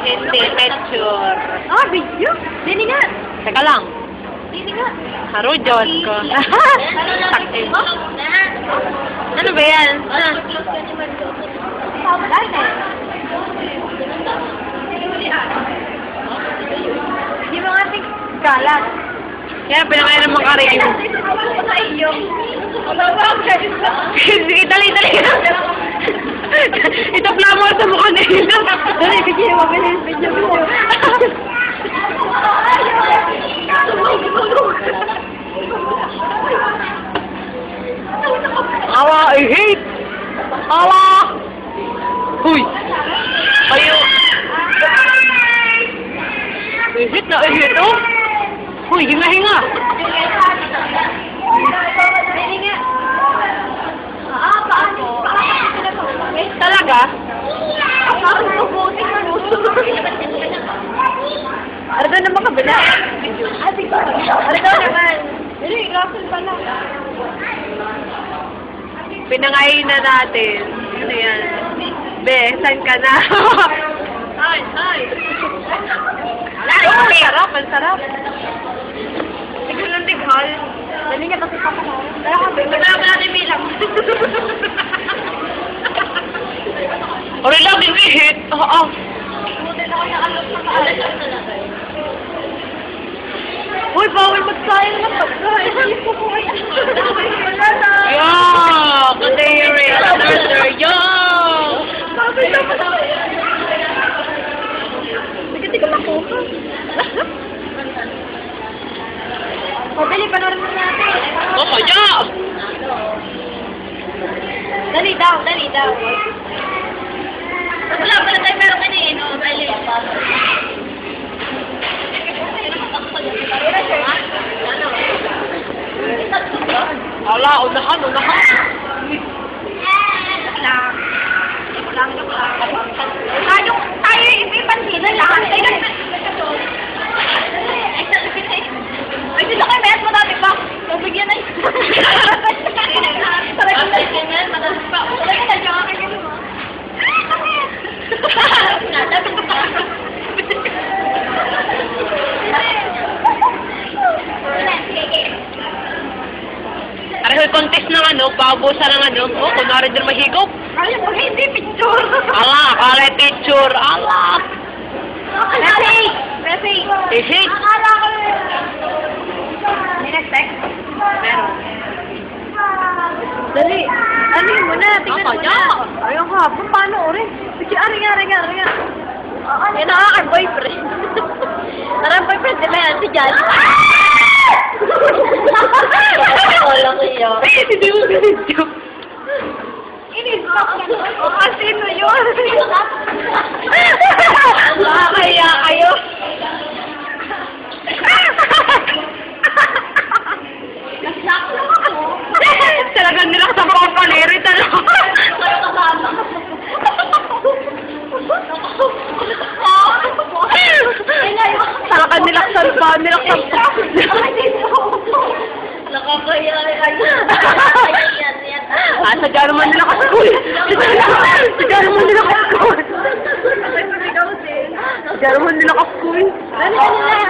Hindi, picture. Ah, video? Dini nga. Teka lang. Dini nga. Haro, Diyos ko. Sakti. Ano ba yan? Ano? Wala na. Di ba nga kalat? Yan, pinakain ng mga review. Sa iyo. Sige, dali. Ito flamor sa mukha nila. Dali, sige, mabilis. Video. Awa, I hate! Awa! Huy! Kayo! I hate, oh! Huy, hinga! Dini nga. Ah, paano? Talaga? Paano subutin ka luso? Ano doon naman kabila? Ate ko. Ano naman? Dili, raffle pa lang. Pinangain na natin. Ano yan? Be, saan ka na? Hi. Ang sarap. Tigol ng tighal. Dali nga kasi pa ko. Tara ka, Wala natin bilang. Ori lang, hit. Oo. butin ako sa alok sa kaalas. Uy, bawal magsayang ng pagkain. Yeah! Kadiri! Another! Yeah! Hindi ka makuha. Pabili, panorin mo natin. Oh, kaya! Dali daw. Wala pala tayo meron kanino. Dali. Ala, unahan. Tayo yung ipansin na lahat. Ay, dito kayo, mayat mo dati pa. Pabigyan na yun. Talagang madalas pa. Talagang nandiyan ka kayo mo. Aray, contest ng paubusan ng Oh, kunwari din mahigop. Ay, pag hindi picture. Akala picture. Ala! Messi. Hit! Akala ko May nag-text? Meron. Dali. Dali mo na. Tingnan mo Kaya. na. Ayun ka. Paano orin? Sige, ari nga. Yan ang aking boyfriend. Parang boyfriend nila yan. Si Jan. Walang iyo. Hindi mo ganito. Inispak ka. O kasino yun? Kaya kayo. Talagang nilaksan pa ang paneri talaga. Talagang nilaksan pa. Nakakaya. Sadya naman nila ka-school. Sadya naman nila ka-school. Dali.